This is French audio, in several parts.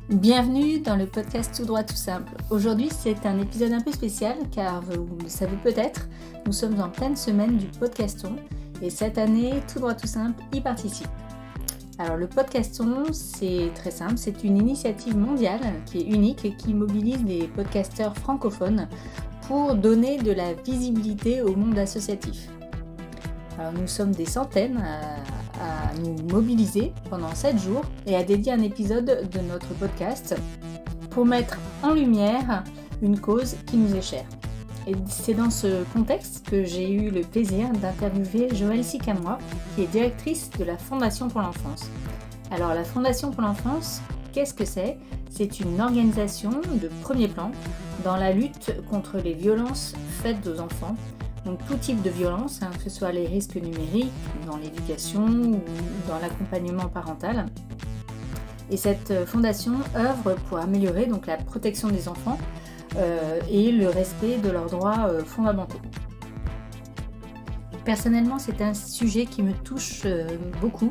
Bienvenue dans le podcast Tout droit tout simple. Aujourd'hui, c'est un épisode un peu spécial car vous le savez peut-être, nous sommes en pleine semaine du podcaston et cette année, Tout droit tout simple y participe. Alors le podcaston, c'est très simple, c'est une initiative mondiale qui est unique et qui mobilise les podcasteurs francophones pour donner de la visibilité au monde associatif. Alors nous sommes des centaines à nous mobiliser pendant 7 jours et à dédier un épisode de notre podcast pour mettre en lumière une cause qui nous est chère. Et c'est dans ce contexte que j'ai eu le plaisir d'interviewer Joëlle Sicamois, qui est directrice de la Fondation pour l'enfance. Alors la Fondation pour l'enfance, qu'est-ce que c'est ? C'est une organisation de premier plan dans la lutte contre les violences faites aux enfants. Donc tout type de violence, que ce soit les risques numériques, dans l'éducation ou dans l'accompagnement parental. Et cette fondation œuvre pour améliorer donc, la protection des enfants et le respect de leurs droits fondamentaux. Personnellement, c'est un sujet qui me touche beaucoup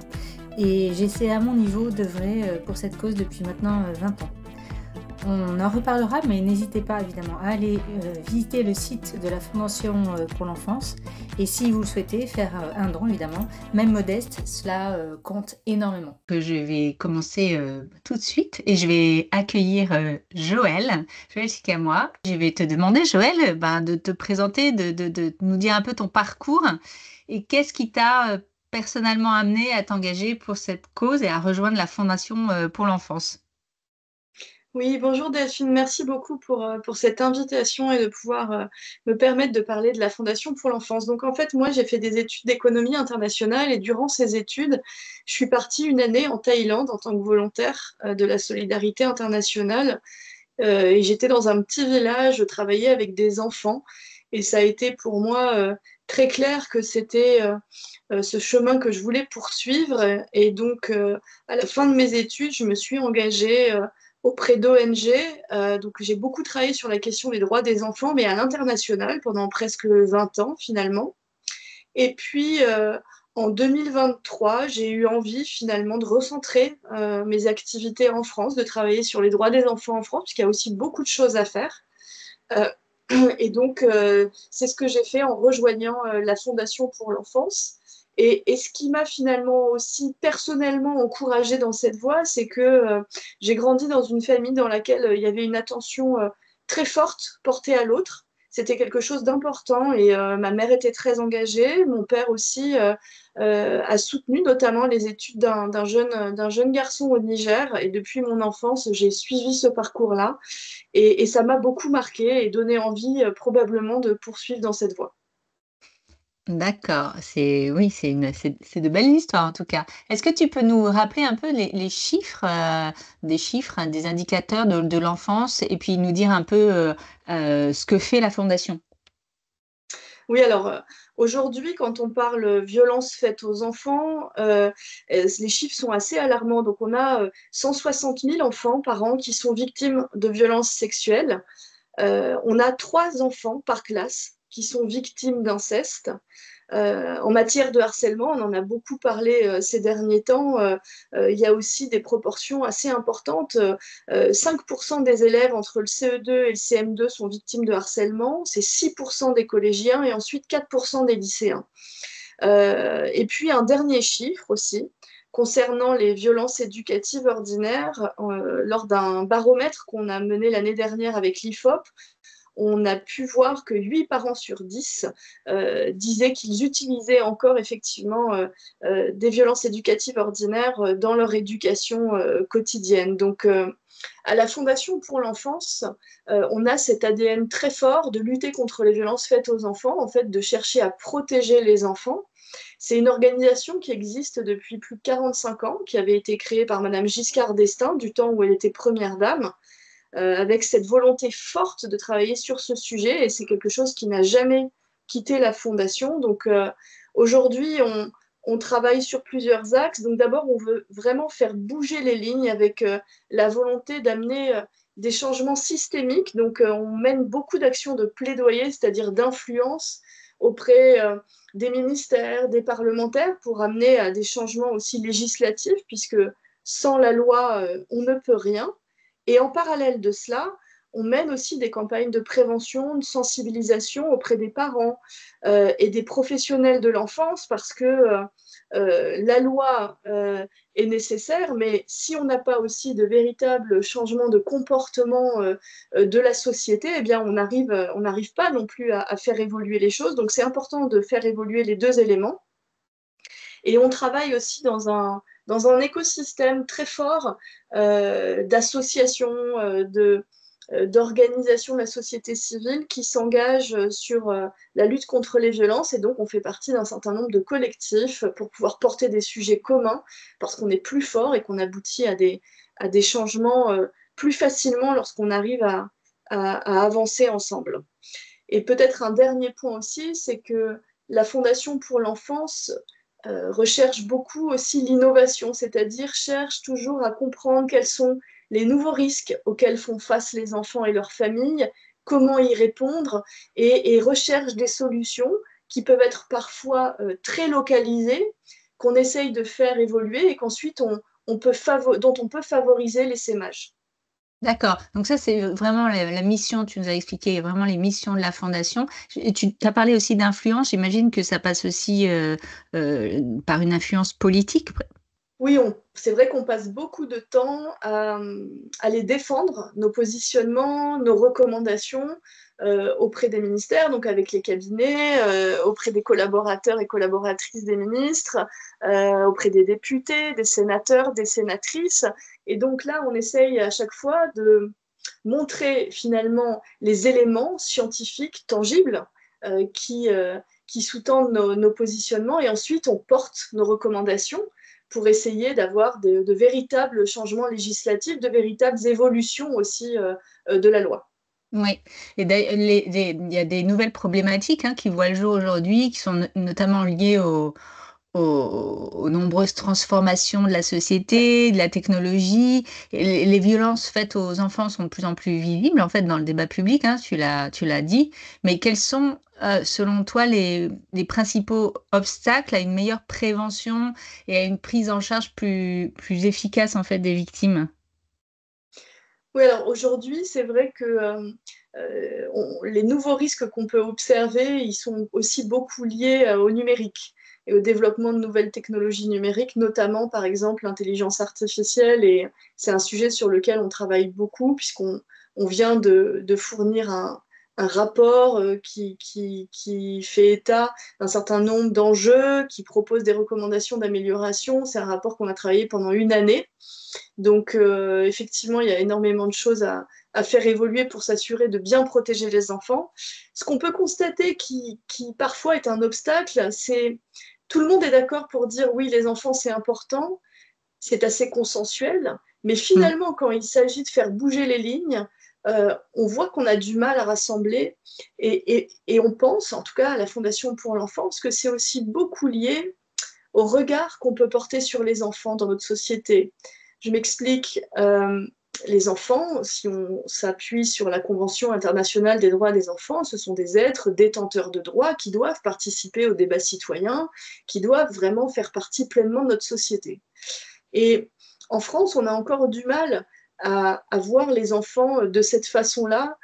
et j'essaie à mon niveau d'œuvrer pour cette cause depuis maintenant 20 ans. On en reparlera, mais n'hésitez pas évidemment à aller visiter le site de la Fondation pour l'enfance. Et si vous le souhaitez, faire un don évidemment, même modeste, cela compte énormément. Je vais commencer tout de suite et je vais accueillir Joëlle Sicamois. Je vais te demander, Joëlle, de te présenter, de nous dire un peu ton parcours et qu'est-ce qui t'a personnellement amené à t'engager pour cette cause et à rejoindre la Fondation pour l'enfance. Oui, bonjour Delphine, merci beaucoup pour cette invitation et de pouvoir me permettre de parler de la Fondation pour l'enfance. Donc en fait, moi j'ai fait des études d'économie internationale et durant ces études, je suis partie une année en Thaïlande en tant que volontaire de la solidarité internationale et j'étais dans un petit village, je travaillais avec des enfants et ça a été pour moi très clair que c'était ce chemin que je voulais poursuivre et donc à la fin de mes études, je me suis engagée auprès d'ONG. Donc, j'ai beaucoup travaillé sur la question des droits des enfants, mais à l'international pendant presque 20 ans finalement. Et puis, en 2023, j'ai eu envie finalement de recentrer mes activités en France, de travailler sur les droits des enfants en France, puisqu'il y a aussi beaucoup de choses à faire. Euh, et donc, c'est ce que j'ai fait en rejoignant la Fondation pour l'enfance. Et ce qui m'a finalement aussi personnellement encouragée dans cette voie, c'est que j'ai grandi dans une famille dans laquelle il y avait une attention très forte portée à l'autre. C'était quelque chose d'important et ma mère était très engagée. Mon père aussi a soutenu notamment les études d'un jeune garçon au Niger. Et depuis mon enfance, j'ai suivi ce parcours-là. Et ça m'a beaucoup marqué et donné envie probablement de poursuivre dans cette voie. D'accord, c'est de belles histoires en tout cas. Est-ce que tu peux nous rappeler un peu les chiffres, des chiffres, des indicateurs de l'enfance et puis nous dire un peu ce que fait la Fondation? Oui, alors aujourd'hui, quand on parle violence faite aux enfants, les chiffres sont assez alarmants. Donc, on a 160 000 enfants par an qui sont victimes de violences sexuelles. On a 3 enfants par classe qui sont victimes d'inceste. En matière de harcèlement, on en a beaucoup parlé ces derniers temps. Il y a aussi des proportions assez importantes. 5% des élèves entre le CE2 et le CM2 sont victimes de harcèlement. C'est 6% des collégiens et ensuite 4% des lycéens. Et puis un dernier chiffre aussi concernant les violences éducatives ordinaires. Lors d'un baromètre qu'on a mené l'année dernière avec l'IFOP, on a pu voir que 8 parents sur 10 disaient qu'ils utilisaient encore effectivement des violences éducatives ordinaires dans leur éducation quotidienne. Donc, à la Fondation pour l'enfance, on a cet ADN très fort de lutter contre les violences faites aux enfants, en fait, de chercher à protéger les enfants. C'est une organisation qui existe depuis plus de 45 ans, qui avait été créée par Madame Giscard d'Estaing, du temps où elle était première dame, avec cette volonté forte de travailler sur ce sujet, et c'est quelque chose qui n'a jamais quitté la Fondation. Donc aujourd'hui, on travaille sur plusieurs axes. Donc d'abord, on veut vraiment faire bouger les lignes avec la volonté d'amener des changements systémiques. Donc on mène beaucoup d'actions de plaidoyer, c'est-à-dire d'influence auprès des ministères, des parlementaires, pour amener à des changements aussi législatifs, puisque sans la loi, on ne peut rien. Et en parallèle de cela, on mène aussi des campagnes de prévention, de sensibilisation auprès des parents et des professionnels de l'enfance parce que la loi est nécessaire, mais si on n'a pas aussi de véritables changements de comportement de la société, eh bien on n'arrive pas non plus à faire évoluer les choses. Donc c'est important de faire évoluer les deux éléments. Et on travaille aussi dans un écosystème très fort d'associations, d'organisations de la société civile qui s'engagent sur la lutte contre les violences. Et donc, on fait partie d'un certain nombre de collectifs pour pouvoir porter des sujets communs parce qu'on est plus fort et qu'on aboutit à des changements plus facilement lorsqu'on arrive à avancer ensemble. Et peut-être un dernier point aussi, c'est que la Fondation pour l'enfance recherche beaucoup aussi l'innovation, c'est-à-dire cherche toujours à comprendre quels sont les nouveaux risques auxquels font face les enfants et leurs familles, comment y répondre, et recherche des solutions qui peuvent être parfois très localisées, qu'on essaye de faire évoluer et qu'ensuite dont on peut favoriser l'essaimage. D'accord. Donc ça, c'est vraiment la mission, tu nous as expliqué vraiment les missions de la fondation. Et tu as parlé aussi d'influence. J'imagine que ça passe aussi par une influence politique. Oui, c'est vrai qu'on passe beaucoup de temps à les défendre, nos positionnements, nos recommandations auprès des ministères, donc avec les cabinets, auprès des collaborateurs et collaboratrices des ministres, auprès des députés, des sénateurs, des sénatrices. Et donc là, on essaye à chaque fois de montrer finalement les éléments scientifiques tangibles qui sous-tendent nos positionnements et ensuite on porte nos recommandations pour essayer d'avoir de véritables changements législatifs, de véritables évolutions aussi de la loi. Oui, et il y a des nouvelles problématiques qui voient le jour aujourd'hui, qui sont notamment liées aux nombreuses transformations de la société, de la technologie. Et les violences faites aux enfants sont de plus en plus visibles, en fait, dans le débat public, tu l'as dit. Mais quels sont, selon toi, les principaux obstacles à une meilleure prévention et à une prise en charge plus efficace, en fait, des victimes? Oui, alors aujourd'hui, c'est vrai que les nouveaux risques qu'on peut observer, ils sont aussi beaucoup liés au numérique et au développement de nouvelles technologies numériques, notamment par exemple l'intelligence artificielle. Et c'est un sujet sur lequel on travaille beaucoup puisqu'on vient de fournir un rapport qui fait état d'un certain nombre d'enjeux, qui propose des recommandations d'amélioration. C'est un rapport qu'on a travaillé pendant une année. Donc, effectivement, il y a énormément de choses à faire évoluer pour s'assurer de bien protéger les enfants. Ce qu'on peut constater qui parfois est un obstacle, c'est tout le monde est d'accord pour dire oui, les enfants, c'est important, c'est assez consensuel, mais Mm. finalement, quand il s'agit de faire bouger les lignes, on voit qu'on a du mal à rassembler et on pense, en tout cas à la Fondation pour l'enfance, que c'est aussi beaucoup lié au regard qu'on peut porter sur les enfants dans notre société. Je m'explique. Les enfants, si on s'appuie sur la Convention internationale des droits des enfants, ce sont des êtres détenteurs de droits qui doivent participer au débat citoyen, qui doivent vraiment faire partie pleinement de notre société. Et en France, on a encore du mal à voir les enfants de cette façon-là.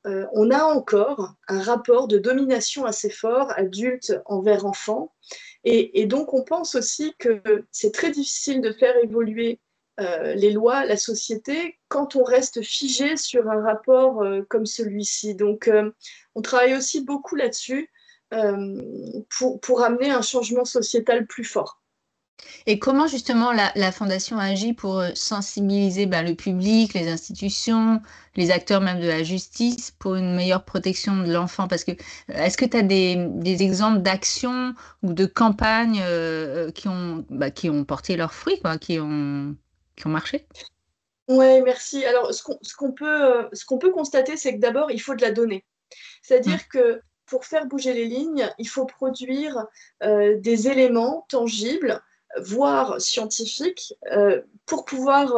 On a encore un rapport de domination assez fort, adulte envers enfant. Et donc, on pense aussi que c'est très difficile de faire évoluer les lois, la société, quand on reste figé sur un rapport comme celui-ci. Donc, on travaille aussi beaucoup là-dessus pour amener un changement sociétal plus fort. Et comment justement la Fondation agit pour sensibiliser le public, les institutions, les acteurs même de la justice pour une meilleure protection de l'enfant? Parce que est-ce que tu as des exemples d'actions ou de campagnes qui ont porté leurs fruits, quoi, qui ont marché? Oui, merci. Alors, ce qu'on peut constater, c'est que d'abord, il faut de la donnée. Mm. C'est-à-dire que pour faire bouger les lignes, il faut produire des éléments tangibles, voire scientifiques, pour pouvoir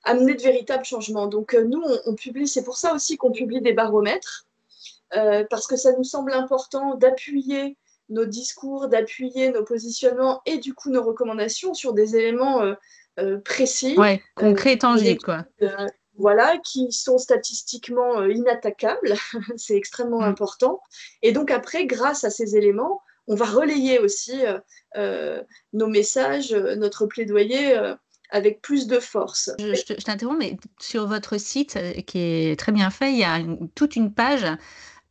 amener de véritables changements. Donc nous, on publie, c'est pour ça aussi qu'on publie des baromètres, parce que ça nous semble important d'appuyer nos discours, d'appuyer nos positionnements et du coup nos recommandations sur des éléments précis, Ouais, concret et des tangible, études, quoi. voilà, qui sont statistiquement inattaquables. C'est extrêmement Mm. important. Et donc après, grâce à ces éléments, on va relayer aussi nos messages, notre plaidoyer avec plus de force. Je t'interromps, mais sur votre site, qui est très bien fait, il y a toute une page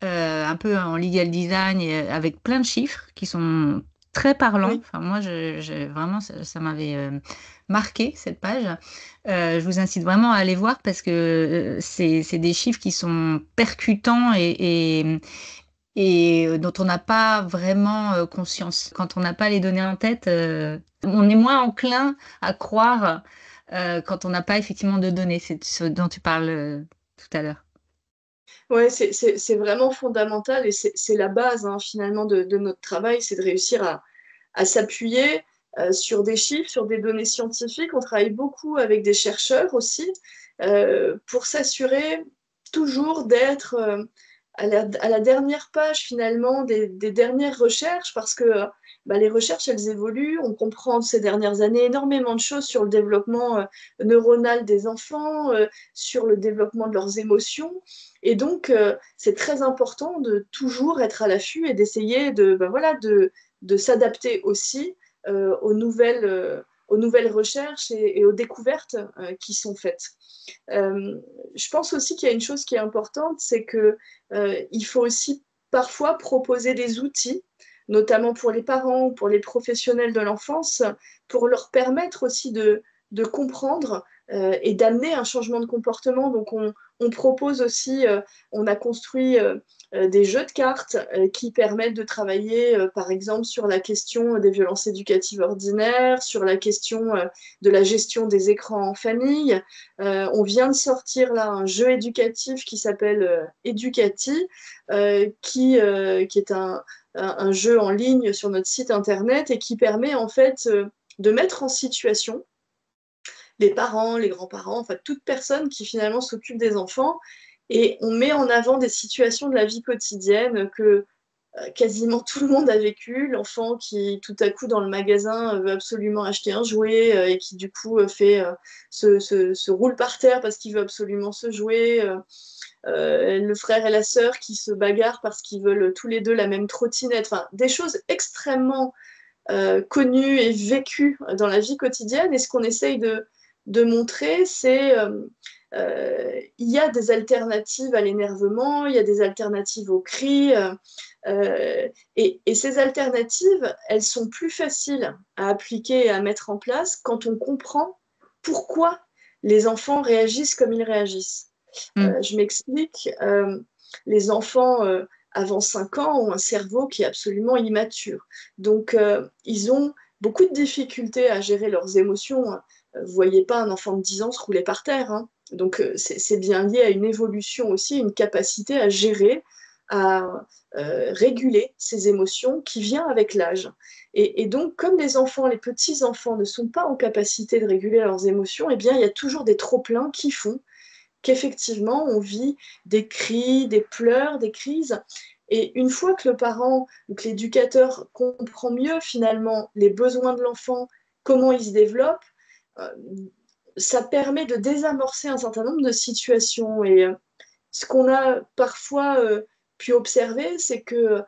un peu en legal design et avec plein de chiffres qui sont très parlants. Oui. Enfin, moi, vraiment, ça m'avait marqué cette page. Je vous incite vraiment à aller voir parce que c'est des chiffres qui sont percutants et dont on n'a pas vraiment conscience. Quand on n'a pas les données en tête, on est moins enclin à croire quand on n'a pas effectivement de données. C'est ce dont tu parles tout à l'heure. Ouais, c'est vraiment fondamental et c'est la base hein, finalement de notre travail, c'est de réussir à s'appuyer sur des chiffres, sur des données scientifiques. On travaille beaucoup avec des chercheurs aussi pour s'assurer toujours d'être à la dernière page finalement des dernières recherches parce que bah, les recherches elles évoluent. On comprend ces dernières années énormément de choses sur le développement neuronal des enfants, sur le développement de leurs émotions. Et donc, c'est très important de toujours être à l'affût et d'essayer bah, voilà, de s'adapter aussi aux nouvelles recherches et aux découvertes qui sont faites. Je pense aussi qu'il y a une chose qui est importante, c'est que il faut aussi parfois proposer des outils, notamment pour les parents ou pour les professionnels de l'enfance, pour leur permettre aussi de comprendre et d'amener un changement de comportement. Donc on propose aussi, on a construit des jeux de cartes qui permettent de travailler, par exemple, sur la question des violences éducatives ordinaires, sur la question de la gestion des écrans en famille. On vient de sortir là un jeu éducatif qui s'appelle Educati, qui est un jeu en ligne sur notre site internet et qui permet en fait de mettre en situation les parents, les grands-parents, enfin toute personne qui finalement s'occupe des enfants. Et on met en avant des situations de la vie quotidienne que quasiment tout le monde a vécu. L'enfant qui, tout à coup, dans le magasin, veut absolument acheter un jouet et qui, du coup, se roule par terre parce qu'il veut absolument ce jouet. Le frère et la sœur qui se bagarrent parce qu'ils veulent tous les deux la même trottinette. Enfin, des choses extrêmement connues et vécues dans la vie quotidienne. Et ce qu'on essaye de montrer, c'est il y a des alternatives à l'énervement, il y a des alternatives aux cris. Et ces alternatives, elles sont plus faciles à appliquer et à mettre en place quand on comprend pourquoi les enfants réagissent comme ils réagissent. Mm. Je m'explique, les enfants avant 5 ans ont un cerveau qui est absolument immature. Donc, ils ont beaucoup de difficultés à gérer leurs émotions. Vous ne voyez pas un enfant de 10 ans se rouler par terre. Hein. Donc, c'est bien lié à une évolution aussi, une capacité à gérer, à réguler ses émotions qui vient avec l'âge. Et donc, comme les enfants, les petits-enfants ne sont pas en capacité de réguler leurs émotions, eh bien, il y a toujours des trop-pleins qui font qu'effectivement, on vit des cris, des pleurs, des crises. Et une fois que le parent ou que l'éducateur comprend mieux finalement les besoins de l'enfant, comment il se développe, euh, ça permet de désamorcer un certain nombre de situations. Et ce qu'on a parfois pu observer, c'est que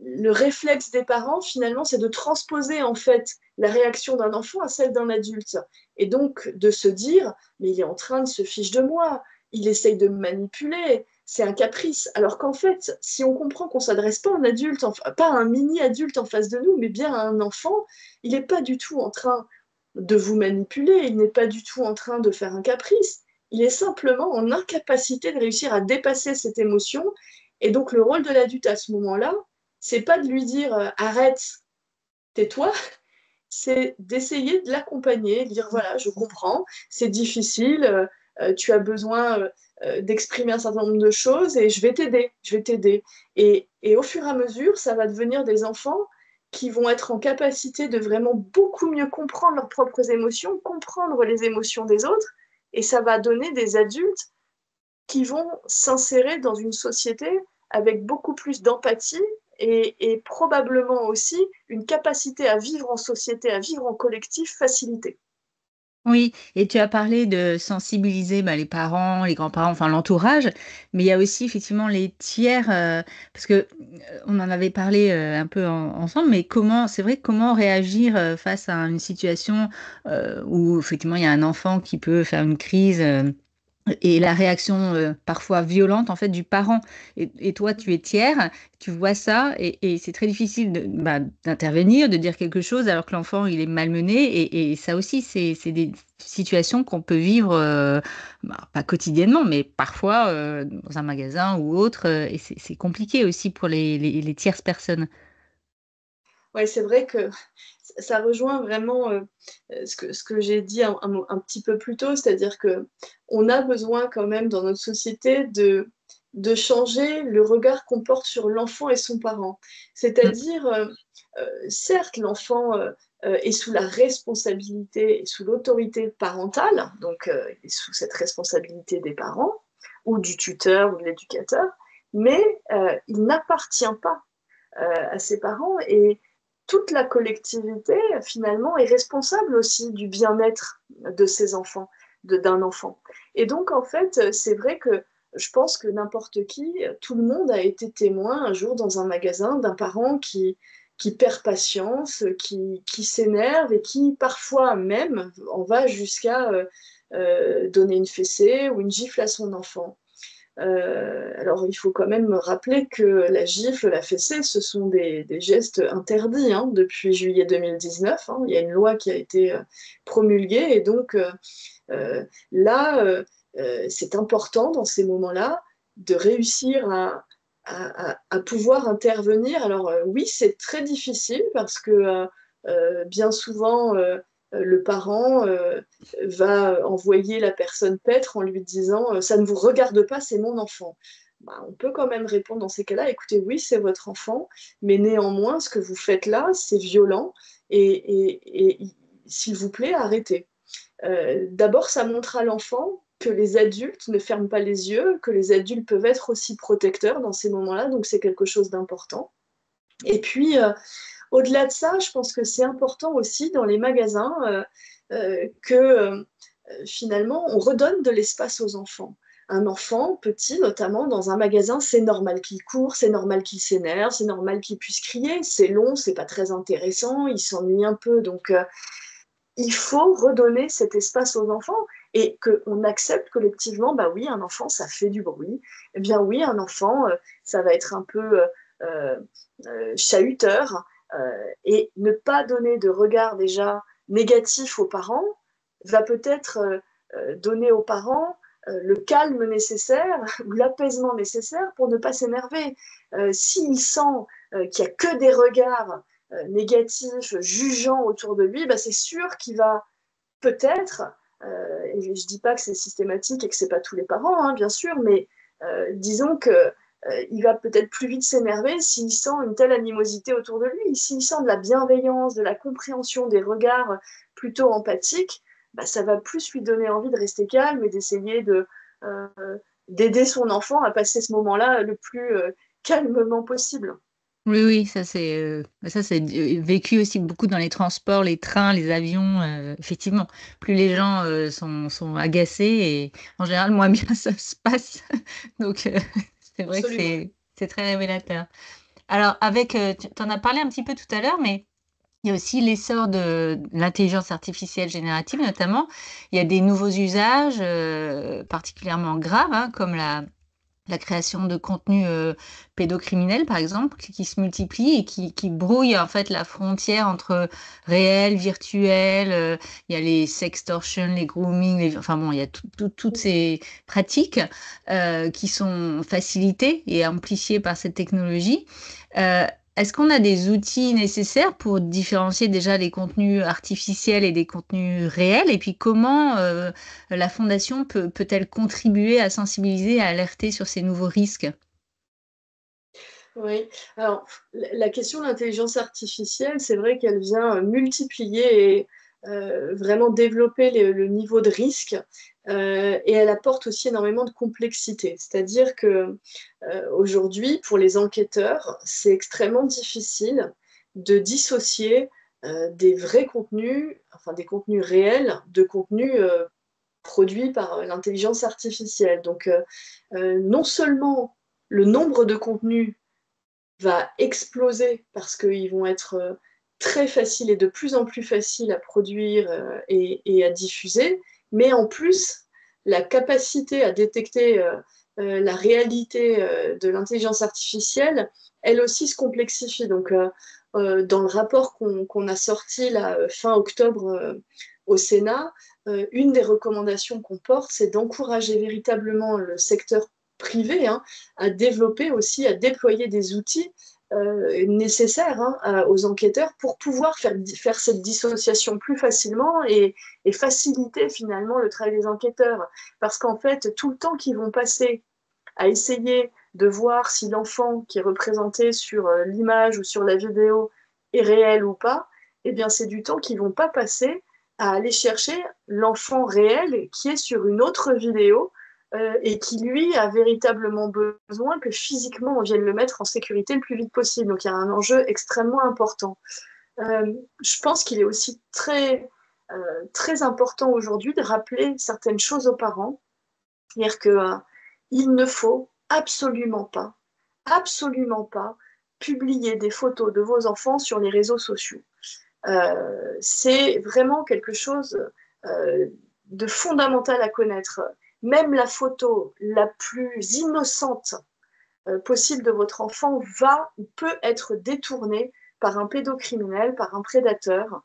le réflexe des parents, finalement, c'est de transposer en fait la réaction d'un enfant à celle d'un adulte. Et donc de se dire, mais il est en train de se fiche de moi, il essaye de me manipuler, c'est un caprice. Alors qu'en fait, si on comprend qu'on ne s'adresse pas à un adulte, enfin, pas à un mini-adulte en face de nous, mais bien à un enfant, il n'est pas du tout en train de vous manipuler, il n'est pas du tout en train de faire un caprice. Il est simplement en incapacité de réussir à dépasser cette émotion. Et donc le rôle de l'adulte à ce moment-là, c'est pas de lui dire arrête, tais-toi, c'est d'essayer de l'accompagner, de dire voilà, je comprends, c'est difficile, tu as besoin d'exprimer un certain nombre de choses et je vais t'aider, je vais t'aider. Et au fur et à mesure, ça va devenir des enfants qui vont être en capacité de vraiment beaucoup mieux comprendre leurs propres émotions, comprendre les émotions des autres, et ça va donner des adultes qui vont s'insérer dans une société avec beaucoup plus d'empathie et probablement aussi une capacité à vivre en société, à vivre en collectif facilitée. Oui, et tu as parlé de sensibiliser les parents, les grands-parents, enfin l'entourage, mais il y a aussi effectivement les tiers, parce que on en avait parlé un peu ensemble, mais c'est vrai, comment réagir face à une situation où effectivement il y a un enfant qui peut faire une crise. Et la réaction parfois violente en fait du parent. Et toi, tu es tiers, tu vois ça, et c'est très difficile d'intervenir, de dire quelque chose alors que l'enfant il est malmené. Et ça aussi, c'est des situations qu'on peut vivre, pas quotidiennement, mais parfois dans un magasin ou autre. Et c'est compliqué aussi pour les tierces personnes. Ouais, c'est vrai que ça rejoint vraiment ce que j'ai dit un petit peu plus tôt, c'est-à-dire que on a besoin quand même dans notre société de changer le regard qu'on porte sur l'enfant et son parent. Mm. C'est-à-dire, certes, l'enfant est sous la responsabilité et sous l'autorité parentale, donc il est sous cette responsabilité des parents ou du tuteur ou de l'éducateur, mais il n'appartient pas à ses parents et toute la collectivité, finalement, est responsable aussi du bien-être de ses enfants, d'un enfant. Et donc, en fait, c'est vrai que je pense que n'importe qui, tout le monde a été témoin un jour dans un magasin d'un parent qui perd patience, qui s'énerve et qui parfois même en va jusqu'à donner une fessée ou une gifle à son enfant. Alors, il faut quand même rappeler que la gifle, la fessée, ce sont des gestes interdits hein, depuis juillet 2019. Hein. Il y a une loi qui a été promulguée et donc là, c'est important dans ces moments-là de réussir à pouvoir intervenir. Alors oui, c'est très difficile parce que bien souvent, le parent va envoyer la personne paître en lui disant ça ne vous regarde pas, c'est mon enfant. Bah, on peut quand même répondre dans ces cas-là, écoutez, oui, c'est votre enfant, mais néanmoins, ce que vous faites là, c'est violent et s'il vous plaît, arrêtez. D'abord, ça montre à l'enfant que les adultes ne ferment pas les yeux, que les adultes peuvent être aussi protecteurs dans ces moments-là, donc c'est quelque chose d'important. Et puis, au-delà de ça, je pense que c'est important aussi dans les magasins que finalement, on redonne de l'espace aux enfants. Un enfant petit, notamment dans un magasin, c'est normal qu'il court, c'est normal qu'il s'énerve, c'est normal qu'il puisse crier. C'est long, c'est pas très intéressant, il s'ennuie un peu. Donc, il faut redonner cet espace aux enfants et qu'on accepte collectivement, bah oui, un enfant, ça fait du bruit. Eh bien oui, un enfant, ça va être un peu chahuteur et ne pas donner de regard déjà négatif aux parents va peut-être donner aux parents le calme nécessaire ou l'apaisement nécessaire pour ne pas s'énerver. S'il sent qu'il n'y a que des regards négatifs, jugeants autour de lui, bah, c'est sûr qu'il va peut-être, et je ne dis pas que c'est systématique et que ce n'est pas tous les parents, hein, bien sûr, mais disons que il va peut-être plus vite s'énerver s'il sent une telle animosité autour de lui. S'il sent de la bienveillance, de la compréhension, des regards plutôt empathiques, bah, ça va plus lui donner envie de rester calme et d'essayer euh, d'aider son enfant à passer ce moment-là le plus calmement possible. Oui, oui, ça c'est vécu aussi beaucoup dans les transports, les trains, les avions. Effectivement, plus les gens sont agacés et en général, moins bien ça se passe. Donc, c'est vrai que Absolument. c'est très révélateur. Alors, tu en as parlé un petit peu tout à l'heure, mais il y a aussi l'essor de l'intelligence artificielle générative, notamment. Il y a des nouveaux usages particulièrement graves, hein, comme la création de contenus pédocriminels, par exemple, qui se multiplient et qui brouillent en fait la frontière entre réel, virtuel. Il y a les sextortions, les grooming, enfin bon, il y a toutes ces pratiques qui sont facilitées et amplifiées par cette technologie. Euh, Est-ce qu'on a des outils nécessaires pour différencier déjà les contenus artificiels et des contenus réels? Et puis comment la Fondation peut-elle contribuer à sensibiliser, à alerter sur ces nouveaux risques? Oui, alors la question de l'intelligence artificielle, c'est vrai qu'elle vient multiplier et vraiment développer le niveau de risque et elle apporte aussi énormément de complexité. C'est-à-dire que aujourd'hui, pour les enquêteurs, c'est extrêmement difficile de dissocier des vrais contenus, enfin des contenus réels, de contenus produits par l'intelligence artificielle. Donc, non seulement le nombre de contenus va exploser parce qu'ils vont être très faciles et de plus en plus faciles à produire et à diffuser, mais en plus, la capacité à détecter la réalité de l'intelligence artificielle, elle aussi se complexifie. Donc, dans le rapport qu'on a sorti là, fin octobre au Sénat, une des recommandations qu'on porte, c'est d'encourager véritablement le secteur privé à développer aussi, à déployer des outils nécessaires aux enquêteurs pour pouvoir faire cette dissociation plus facilement et faciliter finalement le travail des enquêteurs. Parce qu'en fait, tout le temps qu'ils vont passer à essayer de voir si l'enfant qui est représenté sur l'image ou sur la vidéo est réel ou pas, eh bien c'est du temps qu'ils ne vont pas passer à aller chercher l'enfant réel qui est sur une autre vidéo et qui, lui, a véritablement besoin que physiquement on vienne le mettre en sécurité le plus vite possible. Donc il y a un enjeu extrêmement important. Je pense qu'il est aussi très important aujourd'hui de rappeler certaines choses aux parents. C'est-à-dire qu'il ne faut absolument pas publier des photos de vos enfants sur les réseaux sociaux. C'est vraiment quelque chose de fondamental à connaître. Même la photo la plus innocente possible de votre enfant va ou peut être détournée par un pédocriminel, par un prédateur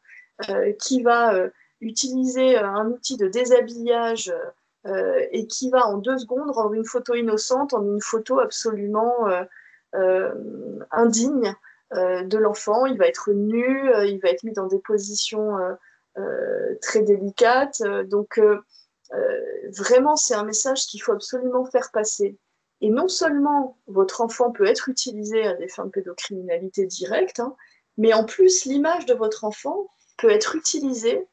qui va utiliser un outil de déshabillage et qui va en 2 secondes rendre une photo innocente en une photo absolument indigne de l'enfant. Il va être nu, il va être mis dans des positions très délicates. Donc, vraiment, c'est un message qu'il faut absolument faire passer. Et non seulement votre enfant peut être utilisé à des fins de pédocriminalité directe, mais en plus, l'image de votre enfant peut être utilisée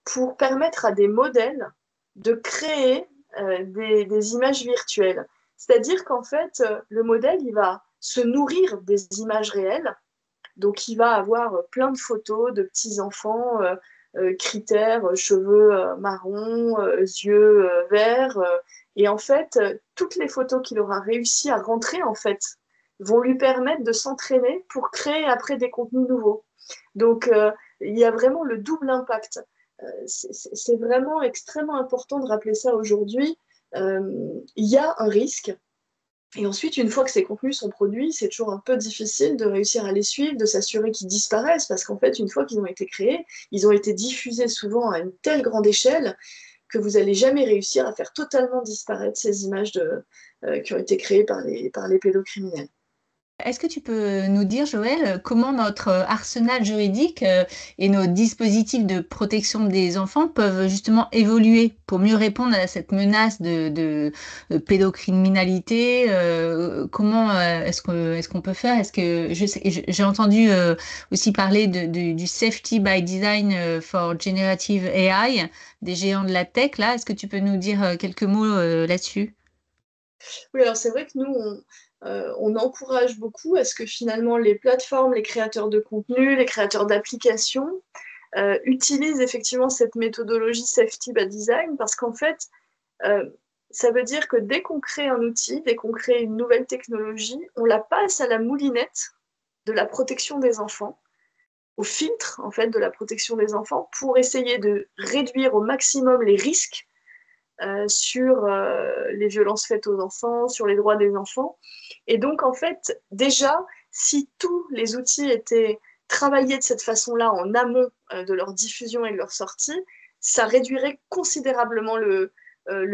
pour permettre à des modèles de créer des images virtuelles. C'est-à-dire qu'en fait, le modèle, il va se nourrir des images réelles. Donc, il va avoir plein de photos de petits-enfants, critères, cheveux marrons, yeux verts. Et en fait, toutes les photos qu'il aura réussi à rentrer, en fait, vont lui permettre de s'entraîner pour créer après des contenus nouveaux. Donc, il y a vraiment le double impact. C'est vraiment extrêmement important de rappeler ça aujourd'hui. Il y a un risque. Et ensuite, une fois que ces contenus sont produits, c'est toujours un peu difficile de réussir à les suivre, de s'assurer qu'ils disparaissent, parce qu'en fait, une fois qu'ils ont été créés, ils ont été diffusés souvent à une telle grande échelle que vous n'allez jamais réussir à faire totalement disparaître ces images qui ont été créées par les pédocriminels. Est-ce que tu peux nous dire, Joël, comment notre arsenal juridique et nos dispositifs de protection des enfants peuvent justement évoluer pour mieux répondre à cette menace de pédocriminalité? Comment est-ce qu'on peut faire? Est-ce que j'ai entendu aussi parler du Safety by Design for Generative AI, des géants de la tech, là. Est-ce que tu peux nous dire quelques mots là-dessus? Oui, alors c'est vrai que nous, on encourage beaucoup à ce que finalement les plateformes, les créateurs de contenu, les créateurs d'applications utilisent effectivement cette méthodologie Safety by Design parce qu'en fait, ça veut dire que dès qu'on crée un outil, dès qu'on crée une nouvelle technologie, on la passe à la moulinette de la protection des enfants, au filtre en fait de la protection des enfants pour essayer de réduire au maximum les risques sur les violences faites aux enfants, sur les droits des enfants. Et donc, en fait, déjà, si tous les outils étaient travaillés de cette façon-là en amont de leur diffusion et de leur sortie, ça réduirait considérablement le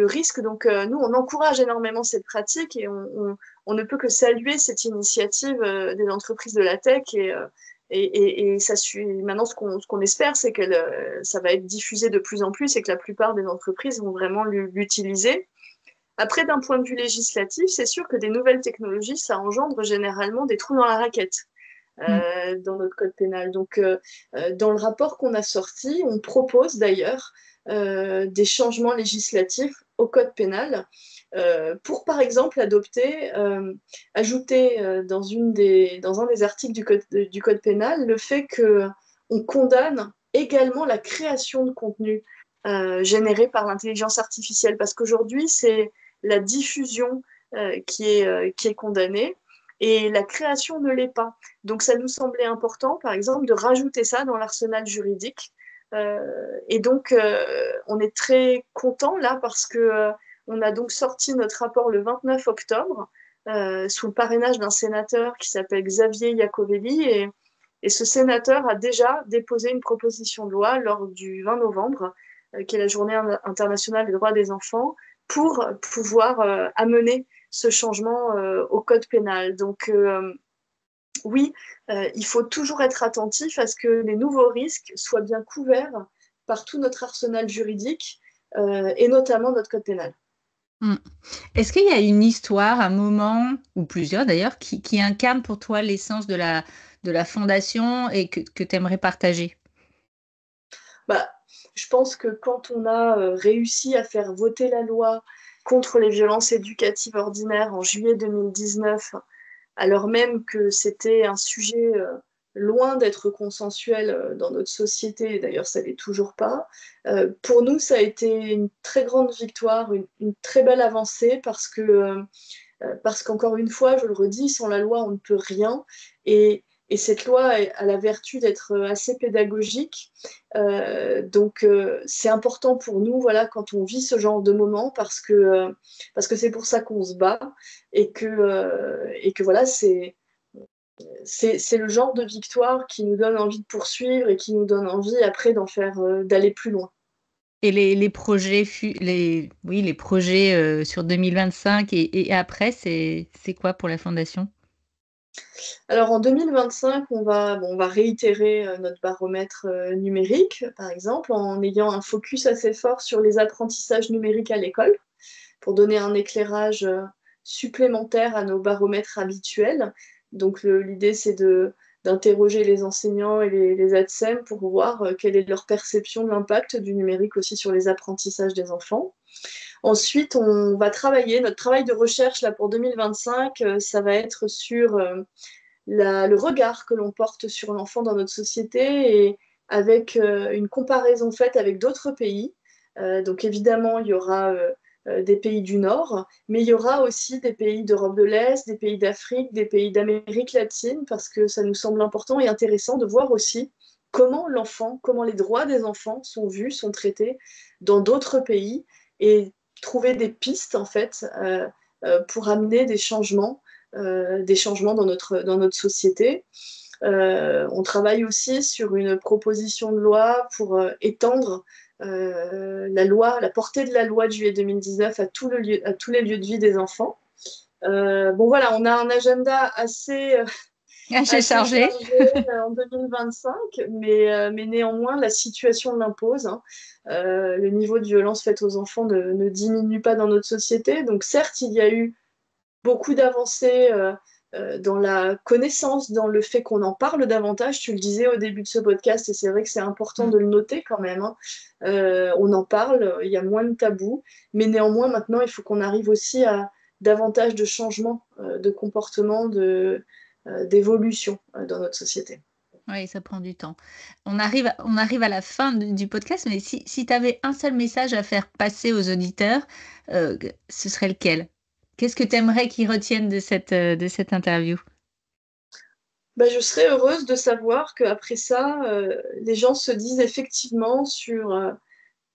risque. Donc, nous, on encourage énormément cette pratique et on ne peut que saluer cette initiative des entreprises de la tech et ça suit. Maintenant, ce qu'on espère, c'est que ça va être diffusé de plus en plus et que la plupart des entreprises vont vraiment l'utiliser. Après, d'un point de vue législatif, c'est sûr que des nouvelles technologies, ça engendre généralement des trous dans la raquette dans notre code pénal. Donc, dans le rapport qu'on a sorti, on propose d'ailleurs des changements législatifs au code pénal pour, par exemple, ajouter dans un des articles du code pénal le fait on condamne également la création de contenu généré par l'intelligence artificielle, parce qu'aujourd'hui, c'est la diffusion qui est condamnée, et la création ne l'est pas. Donc ça nous semblait important, par exemple, de rajouter ça dans l'arsenal juridique. Et donc, on est très content là parce que on a donc sorti notre rapport le 29 octobre sous le parrainage d'un sénateur qui s'appelle Xavier Iacovelli. Et ce sénateur a déjà déposé une proposition de loi lors du 20 novembre, qui est la Journée internationale des droits des enfants, pour pouvoir amener ce changement au code pénal. Donc, oui, il faut toujours être attentif à ce que les nouveaux risques soient bien couverts par tout notre arsenal juridique et notamment notre code pénal. Est-ce qu'il y a une histoire, un moment, ou plusieurs d'ailleurs, qui incarne pour toi l'essence de la fondation et que tu aimerais partager? Bah, je pense que quand on a réussi à faire voter la loi contre les violences éducatives ordinaires en juillet 2019, alors même que c'était un sujet loin d'être consensuel dans notre société, d'ailleurs ça l'est toujours pas, pour nous ça a été une très grande victoire, une très belle avancée parce qu'encore une fois, je le redis, sans la loi on ne peut rien, et cette loi a la vertu d'être assez pédagogique. Donc c'est important pour nous, voilà, quand on vit ce genre de moment, parce que c'est pour ça qu'on se bat, et que voilà, c'est le genre de victoire qui nous donne envie de poursuivre et qui nous donne envie après d'aller plus loin. Et les projets, les projets sur 2025 et après, c'est quoi pour la fondation? Alors en 2025, on va réitérer notre baromètre numérique, par exemple, en ayant un focus assez fort sur les apprentissages numériques à l'école, pour donner un éclairage supplémentaire à nos baromètres habituels. Donc l'idée, c'est d'interroger les enseignants et les ATSEM pour voir quelle est leur perception de l'impact du numérique aussi sur les apprentissages des enfants. Ensuite, on va travailler, notre travail de recherche là, pour 2025, ça va être sur le regard que l'on porte sur l'enfant dans notre société, et avec une comparaison faite avec d'autres pays. Donc évidemment, il y aura des pays du Nord, mais il y aura aussi des pays d'Europe de l'Est, des pays d'Afrique, des pays d'Amérique latine, parce que ça nous semble important et intéressant de voir aussi comment les droits des enfants sont vus, sont traités dans d'autres pays, et trouver des pistes en fait pour amener des changements dans notre société. On travaille aussi sur une proposition de loi pour étendre la portée de la loi de juillet 2019 à tous les lieux de vie des enfants. Bon voilà, on a un agenda assez Chargé. chargé en 2025, mais néanmoins la situation l'impose. Le niveau de violence faite aux enfants ne diminue pas dans notre société. Donc certes, il y a eu beaucoup d'avancées dans la connaissance, dans le fait qu'on en parle davantage. Tu le disais au début de ce podcast, et c'est vrai que c'est important de le noter quand même. On en parle, il y a moins de tabous, mais néanmoins maintenant il faut qu'on arrive aussi à davantage de changements de comportement, d'évolution dans notre société. Oui, ça prend du temps. On arrive à la fin du podcast, mais si tu avais un seul message à faire passer aux auditeurs, ce serait lequel? Qu'est-ce que tu aimerais qu'ils retiennent de cette interview? Je serais heureuse de savoir qu'après ça, les gens se disent effectivement sur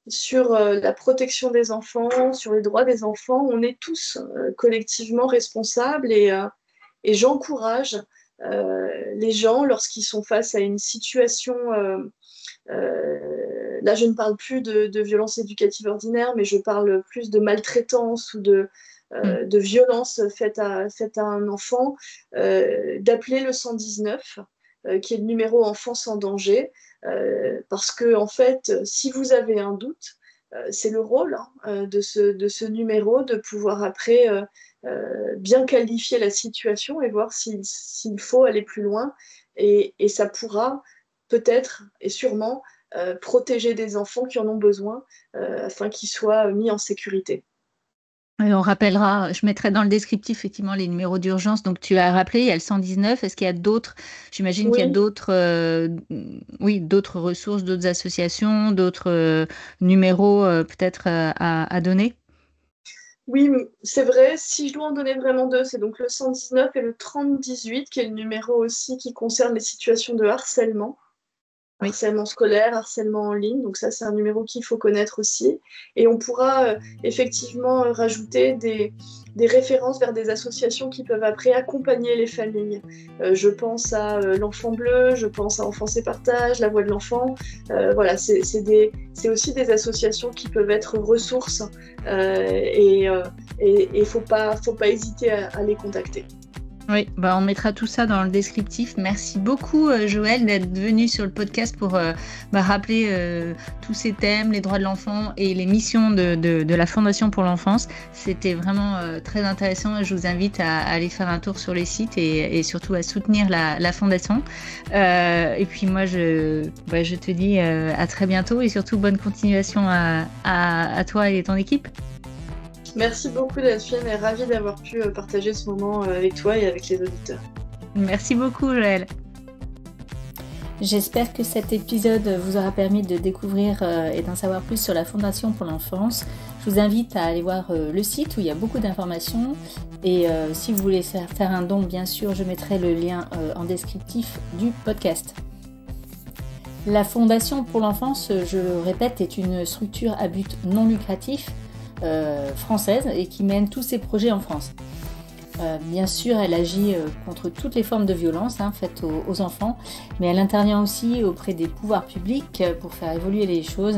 la protection des enfants, sur les droits des enfants. On est tous collectivement responsables, et j'encourage les gens, lorsqu'ils sont face à une situation, là je ne parle plus de violence éducative ordinaire, mais je parle plus de maltraitance ou de violence faite à un enfant, d'appeler le 119, qui est le numéro Enfance en danger, parce que en fait, si vous avez un doute, c'est le rôle de ce numéro de pouvoir après bien qualifier la situation et voir s'il faut aller plus loin, et ça pourra peut-être et sûrement protéger des enfants qui en ont besoin afin qu'ils soient mis en sécurité. Et on rappellera, je mettrai dans le descriptif effectivement les numéros d'urgence. Donc tu as rappelé, il y a le 119. Est-ce qu'il y a d'autres, j'imagine qu'il y a Oui, d'autres oui, d'autres ressources, d'autres associations, d'autres numéros peut-être à donner? oui, c'est vrai. Si je dois en donner vraiment deux, c'est donc le 119 et le 3018, qui est le numéro aussi qui concerne les situations de harcèlement. Oui. Harcèlement scolaire, harcèlement en ligne. Donc ça, c'est un numéro qu'il faut connaître aussi. Et on pourra effectivement rajouter des références vers des associations qui peuvent après accompagner les familles. Je pense à l'Enfant Bleu, je pense à Enfance et Partage, La Voix de l'Enfant. Voilà, c'est aussi des associations qui peuvent être ressources et faut pas hésiter à les contacter. Oui, bah on mettra tout ça dans le descriptif. Merci beaucoup Joël d'être venu sur le podcast pour rappeler tous ces thèmes, les droits de l'enfant et les missions de la Fondation pour l'enfance. C'était vraiment très intéressant. Je vous invite à aller faire un tour sur les sites et surtout à soutenir la Fondation. Et puis moi, je te dis à très bientôt et surtout bonne continuation à toi et ton équipe. Merci beaucoup Delphine et ravie d'avoir pu partager ce moment avec toi et avec les auditeurs. Merci beaucoup Joël. J'espère que cet épisode vous aura permis de découvrir et d'en savoir plus sur la Fondation pour l'enfance. Je vous invite à aller voir le site où il y a beaucoup d'informations et si vous voulez faire un don, bien sûr, je mettrai le lien en descriptif du podcast. La Fondation pour l'enfance, je le répète, est une structure à but non lucratif française et qui mène tous ses projets en France. Bien sûr, elle agit contre toutes les formes de violence faites aux enfants, mais elle intervient aussi auprès des pouvoirs publics pour faire évoluer les choses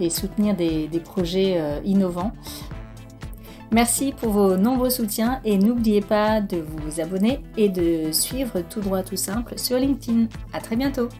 et soutenir des projets innovants. Merci pour vos nombreux soutiens et n'oubliez pas de vous abonner et de suivre Tout droit tout simple sur LinkedIn. À très bientôt.